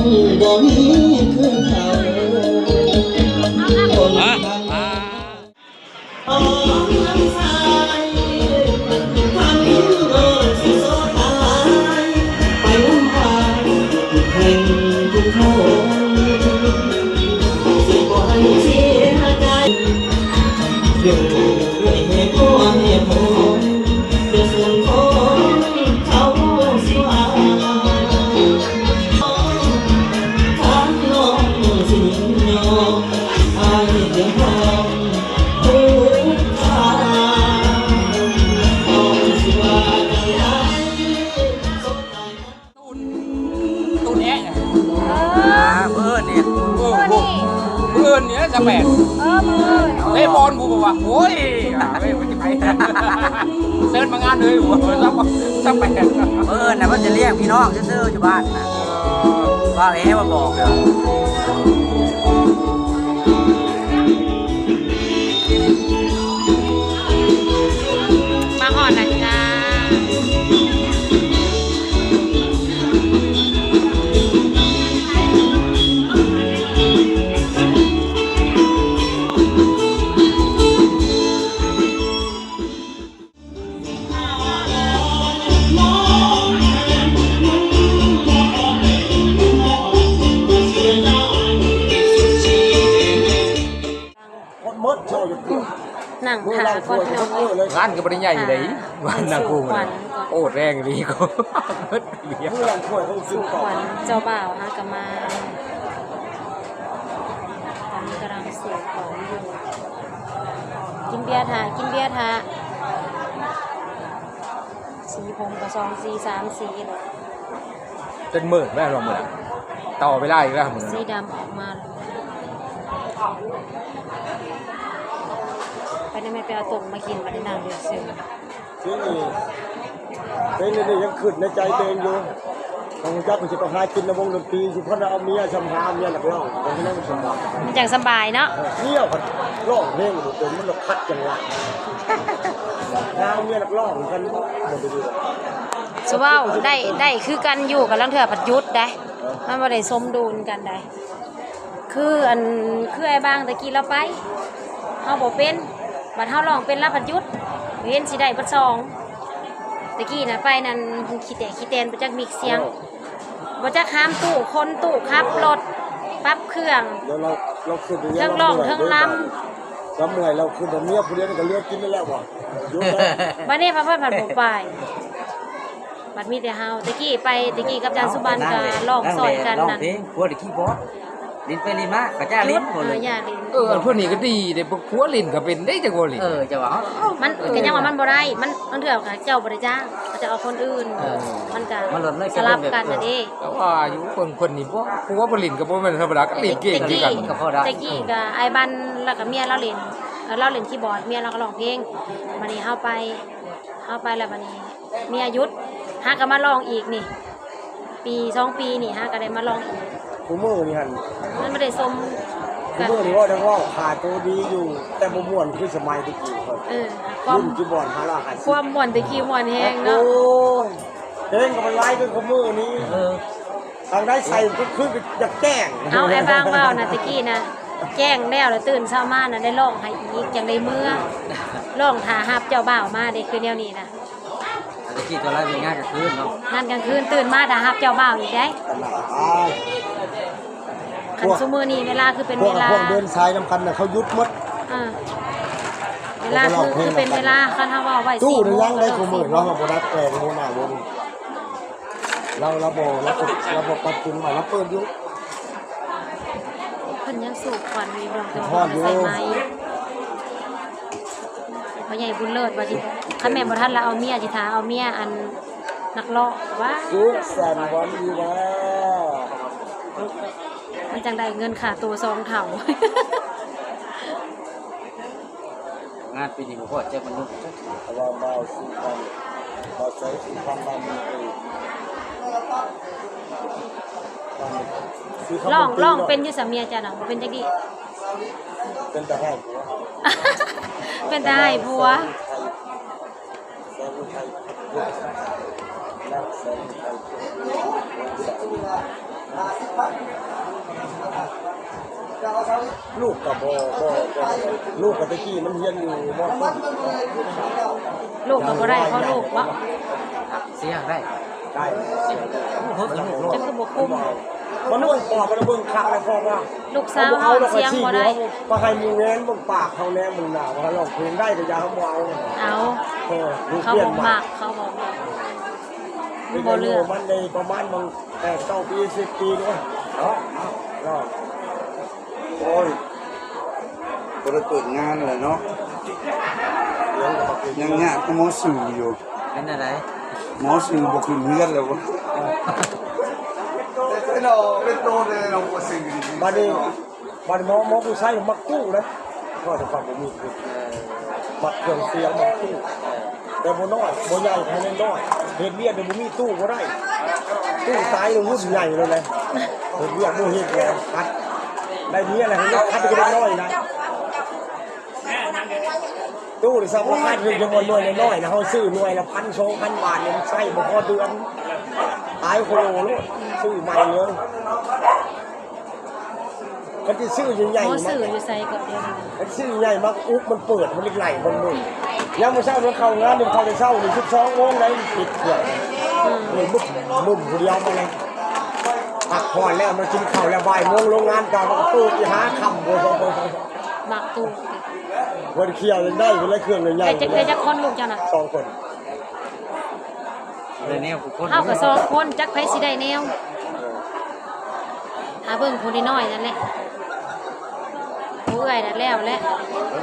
นบ่มีคือเขาคนทางอ๋อน้ำสายพันโลสิโซตายไปน้ำพายทุกแห่งทุกเขาสิบ่ให้เสียใจอยู่ด้วยเหตุผลเหตุผลเพื่อส่วนของเขาสิว่าทางน้องสิยอมอายเพียงพร้อมทุกทางน้องสิว่าจังไดสนใจตูนแอะเพื่อนเนี่ยเพื่อนเนี่ยจะแปดเล่บอลกูบอกว่าโอ้ยไม่จะไปเซิร์ชมางานเลยหัวจะแปดเพื่อนนะมันจะเรียกพี่น้องซื่อๆอยู่บ้านนะว่ามาบอกเลยมาหอดนะจ้าหนังขาก่อนน้องร้านก็ไม่ได้ใหญ่เลยวันนักกูโอ้แรงดีกูสุขวัญเจ้าบ่าวฮะกมาตอนนี้กำลังสูบของอยู่กินเบียร์ทาสีผมกระซองสี3 สีเลยจนหมื่นแม่เราเหมือนต่อไปได้อีกแล้วสีดำออกมาไปได้ไม่ไปเอาต้มมากินมาได้นานเดือดซึ้งที่นี่เป็นนี่ยังขึ้นในใจเดินอยู่ของเจ้าคุณจะไปหากินในวงดนตรีสิเพราะเอาเมียชำนาญเมียหลักล่องตรงนี้มันสบายมันจังสบายเนาะเที่ยวกันล่องเพลงอยู่ตรงมันคัดจังหวะงานเมียหลักล่องกันหมดไปดูสุว่าได้คือกันอยู่กับลังเถื่อปัดยุทธ์ได้มันบ่ได้สมดุลกันได้คือไอ้บางตะกี้เราไปเฮาบ่เป็นบัดเฮาลองเป็นรับปัดยุทธ์เห็นสิได้บัด2ตะกี้น่ะไปนั่นขี้แตนบ่จักมิกเสียงบ่จักห้ามตู้คนตู้ขับรถปรับเครื่องเราขึ้นทั้งร้องทั้งลำแล้วเมื่อยเราขึ้นแต่เมียผู้เดียวก็เลือกกินได้แล้วบ่ยุทธ์บัดนี้พระผัดบ่ไปบัดมีแต่เฮาตะกี้กับอาจารย์สุบันก็ร้องสอนกันนั่นพวกเด็กขี้บอสลิ้นไปลิ้นมากกระจ้าลิ้นหมดเลยพวกนี้ก็ดีเด็กพวกลิ้นก็เป็นได้จังวะลิ้นจะว่ามันก็ยังว่ามันบ่ได้มันเถื่อกับเจ้าบ่ได้จ้างเขาจะเอาคนอื่นมันก็สลับกันน่ะดิแต่ว่าอยู่คนนี้พวกบ่ลิ้นก็บ่แม่นธรรมดาก็ลิ้นเก่งคือกันก็พอได้ตะกี้ก็ไอ้บันแล้วก็เมียเราเล่นคีย์บอร์ดเมียเราก็ร้องเพลงบัดนี้เฮาไปแล้วบัดนี้เมียหยุดหาก็มาร้องอีกนี่ปี2 ปีนี่หาก็ได้มาร้องอีกกูมือนี่หั่นมันไม่ได้สมกูมือนี่ว่าทั้งว่าขาตัวดีอยู่แต่บ่ม่วนคือสมัยตะกี้ครับความกีบอลหาล่ะความม่วนตะกี้ม่วนแฮงเนาะโอ้เพลงก็มันไล่คือกูมือนี้ทางได้ใส่ก็คืออยากแจ้งเอาไอ้บางเว้าน่ะตะกี้น่ะแจ้งแล้วตื่นเช้ามาน่ะได้ร้องให้อีกจังได้เมื่อร้องท่ารับเจ้าบ่าวมาได้คือแนวนี้น่ะตะกี้ตัวไรเป็นงานกลางคืนเนาะงานกลางคืนตื่นมาท่ารับเจ้าบ่าวอีกได้ขันซุมือนี่เวลาคือเป็นเวลาพวกเดินสายน้ำคันน่ะเขายุดหมดเวลาคือเป็นเวลาคันเขาบอกไว้ตู้ในยังได้กูมือเราบ่ได้แปลงโมหน้าวงเราบอกปัดจุงมาเราเปิดอยู่เพิ่นยังสูบควันมีรองเท้าใส่ไม้พ่อใหญ่บุญเลิศว่าสิคันแม่บ่ทันละเอาเมียสิทาเอาเมียอันนักเลาะว่าแสนบ่ดีแล้วมันจังได้เงินค่าตัว2 เท่า งานปีนี้บ่พอเจ้ามันลุกว่าบ่าวสิกันบ่ใส่สิพันมันลองเป็นอยู่สามีจ้ะน่ะบ่เป็นจังดีเป็นตาให้ผัวเป็นตาให้ผัวใน ลูกกับบ่ลูกกับตะกี้มันเฮียนอยู่บ่ ลูกก็บ่ได้เขาลูกวะ เสียงได้ ได้ เพิ่มลูก จะคือบ่คุม มันนุ่งปอกมันเบิ่งคักเลยพ่อว่า ลูกสาวเฮาเสียงบ่ได้ บ่ให้มึงแง้นมึงปากเขาแน่มึงน่ะว่าร้องเพลงได้ก็อย่าเฮาบ่เอา เอา เขาบอกมากเขาบอกมากมันบ่เลือก มันในประมาณมึง8-9 ปี10 ปีด้วยเนาะเนาะ โอ้ยบ่ได้เปิดงานเลยเนาะยังยากหมอสื่ออยู่ เป็นอะไร หมอสื่อบ่ขึ้นเฮือนแล้วบ่เป็นโตเลยเราบ่สื่อดี บัดนี้หมอผู้ใช้มักกู้นะก็จะฟังบ่มีคือมักเครื่องเสียงมักกู้แต่บ่น้อยบ่ใหญ่ภายในน้อยเฮ็ดเวียกเดี๋ยวบ่มีตู้บ่ได้ตู้ตายแล้วรุ่นใหญ่เลยนะเฮ็ดเวียกบ่เฮ็ดแล้วคัดได้เมียอะไรให้คัดไปได้น้อยนะตู้นี่สักราคาถึงจำนวนหน่วยน้อยๆนะเฮาซื้อหน่วยละ 1,000-2,000 บาทเนี่ยมันใช้บ่พอเดือนตายโคโลเลยซื้อใหม่เลยมันจะซื้อใหญ่ หมอ ๆ สื่อ มัน อยู่ไสก็เดียวนี้ มันซื้อใหญ่มากอุ๊บมันเปิดมันไหลมันมึนยังมาเช้ามันเข้างานเดี๋ยวเข้าไปเช้าหนึ่ง12 โมงเลยปิดเครื่องเลยมึนคนเดียวมาเลยพักผ่อนแล้วมากินข้าวแล้วบ่ายโมงโรงงานต่อมันตู้อีหาค่ำบ่ มักตู้ วันเคี่ยวยังได้คนละเครื่องเลยใหญ่ ได้จักคนลูกเจ้าน่ะ 2 คน เลยเนี่ยกูคน เฮาก็2คนจักไผสิได้แนวหาเบิ่งผู้น้อยนั่นแหละผู้เอื้อยนั่นแล้วแหละ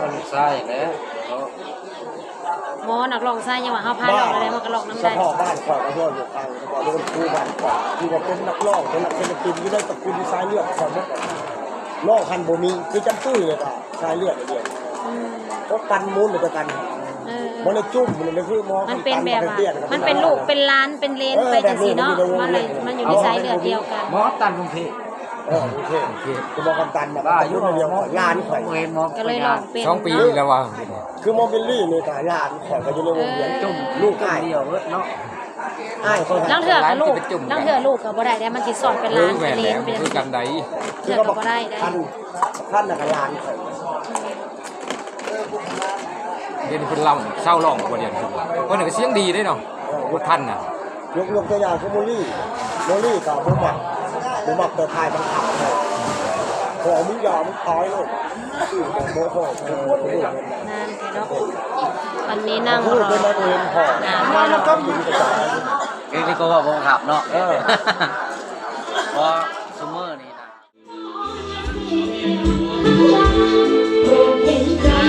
มันใช่แล้ว หมอนักร้องชายยังว่าเฮาพาร้องอะไรมันก็ร้องนำ เฉ ได้ พาะบ้านขอดกระโดดอยู่ทางเฉพาะโดนครูบ้านขอดที่ว่าเป็นนักร้องเป็นนักศิลปินที่ได้ตระกูลที่สายเลือดของมันน้องคันบ่มีคือจำตุ้ยเลยค่ะสายเลือดเดียว อืม ก็กันมูลหรือกัน เออ มันเลยจุ่มมันเลยคือมอง มันเป็นแบบว่ามันเป็นลูกเป็นหล้านเป็นเลนไปจังซี่เนาะมันเลยมันอยู่ในสายเลือดเดียวกัน หมอตันกรุงเทพ โอเคคือมองกันตันแบบอายุเดียวลานข่อย เห็นหมอ ก็เลยลองเป็น 2 ปี เนาะ แล้วว่า คือมองบิลลี่นี่ค่ะลานข่อยก็อยู่ในวงเวียน จุ่ม ลูก จุ่ม อ้าย เดียวเนาะ อ้ายคน ลังเถื่อกับลูกลังเถื่อลูกก็บ่ได้ได้มันสิสอนเป็นหล้าน แม่ เป็นเล แล้ น ว เป็น คือกันใด เถื่อก็บ่ได้ได้ ท่านน่ะก็ลานข่อย เรียนคนเล่าเศร้าร้องบ่เรียนคนนึงก็เสียงดีได้เนาะบ่ทันน่ะ ยกตัวอย่างคือโมลี่กับบ่มักแต่ทายบังคับขอมึงยอมมึงตายเลยคือโมโหคือโมโห นานแค่เนาะวันนี้นั่ง พู ร ด อ เป็นนักเรียนพอ มาแล้วก็ ยิงกระจาย นี่ก็ว่าบ่ขับเนาะเพราะซุมเมอร์นี่นะ เ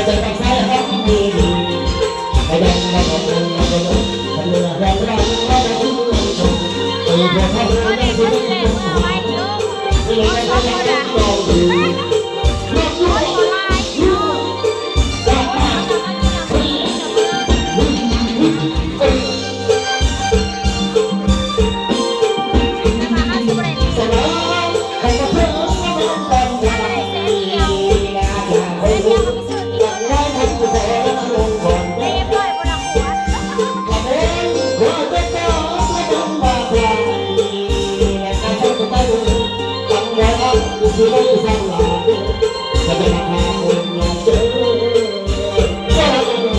ใจตั้งใจรักดีให้ได้ได้ของเงินมาเป็นทำเรื่องแรงไม่ได้ไม่ได้ทุกคนชมเออพอเขาได้ทุกคนชมไม่เลยได้ได้ได้ลองดูรักด้วยรักมากสลายให้กับเพื่อนเป็นแฟนกันได้ทั้งตัวแทนทั้งองค์กรได้ขบวนหัวใจเจ้าไม่ต้องมาใครและการช่วยตัวไปดูตั้งไว้ครับคือไม่สั่งหลานจะเป็นราคาคนยอมเจอก็รักกันเลย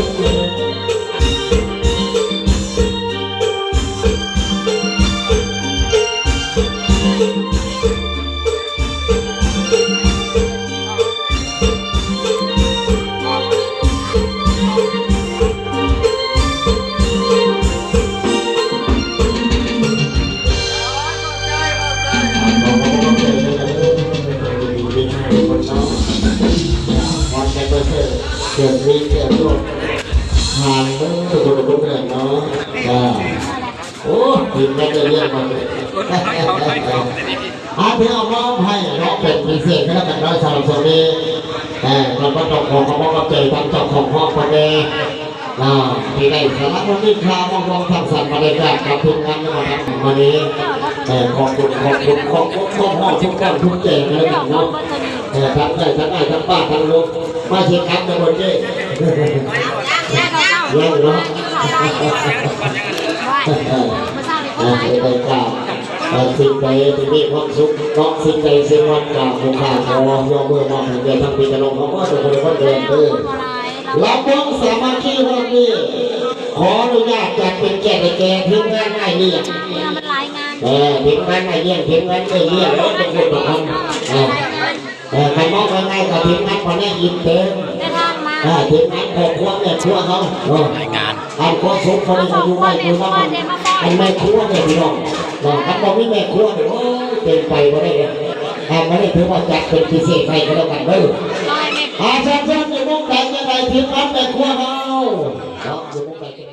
เกิดมีเกิดโลกหางมือตัวตัวเองเนาะโอ้ถึงแม้จะเรียกมาเลยเพื่อเอามอบให้เนาะเป็นพิเศษก็แล้วกันน้อยชาวโซนีเราก็ต้องขอขอบคุณใจทั้งเจ้าของห้องคนนี้ที่ได้สาระวันนี้ข่าวมองทางสันมาได้จากกับทุกงานในวันนี้ขอบคุณห้องทุกท่านทุกเจ้าเลยเนาะทั้งใจทั้งไอ้ทั้งป้าทั้งลูกมาเช็คครับในวันนี้เยี่ยมเนาะได้กล่าวสิ่งใดที่มีความสุขน้องสิ่งใดสิ่งวันกล่าวคงขาดยอมมือมองเห็นเดียทั้งปีจะลงเขาก็จะเป็นคนเดินรับน้องสามัคคีวันนี้ขออนุญาตจัดเป็นแก่ทิ้งงานให้เลี้ยงทิ้งงานให้เลี้ยงทิ้งงานให้เลี้ยงแล้วเป็นคนของใครมองง่ายๆก็ทิ้งงานพอแน่ยิ้มเต็มทิ้งงานขอบคุณเนี่ยชั่วเขาอันก็สุขคนที่อยู่ไม่อยู่น้ำมันอันแม่ครัวเนี่ยพี่น้องอันบอกไม่แม่ครัวเนี่ยโอ้เป็นไปก็ได้เลยไม่ได้ถือว่าจัดเป็นพิเศษไปก็แล้วกันเด้อเชิญอยู่มุกแดงยังไงทิ้งงานแม่ครัวเขาอยู่มุกแดงยังไง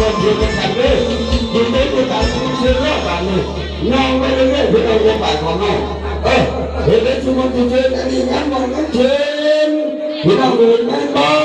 คนเดียวกันเลยยินดีด้วยกันเชื่อว่ากันนี่น้องไม่ได้เล่นที่เราจะไปของน้องเห็นได้ชุมชนเชิญอันนี้งั้นมองงั้นเชิญพี่น้องเดินแม่บ้าน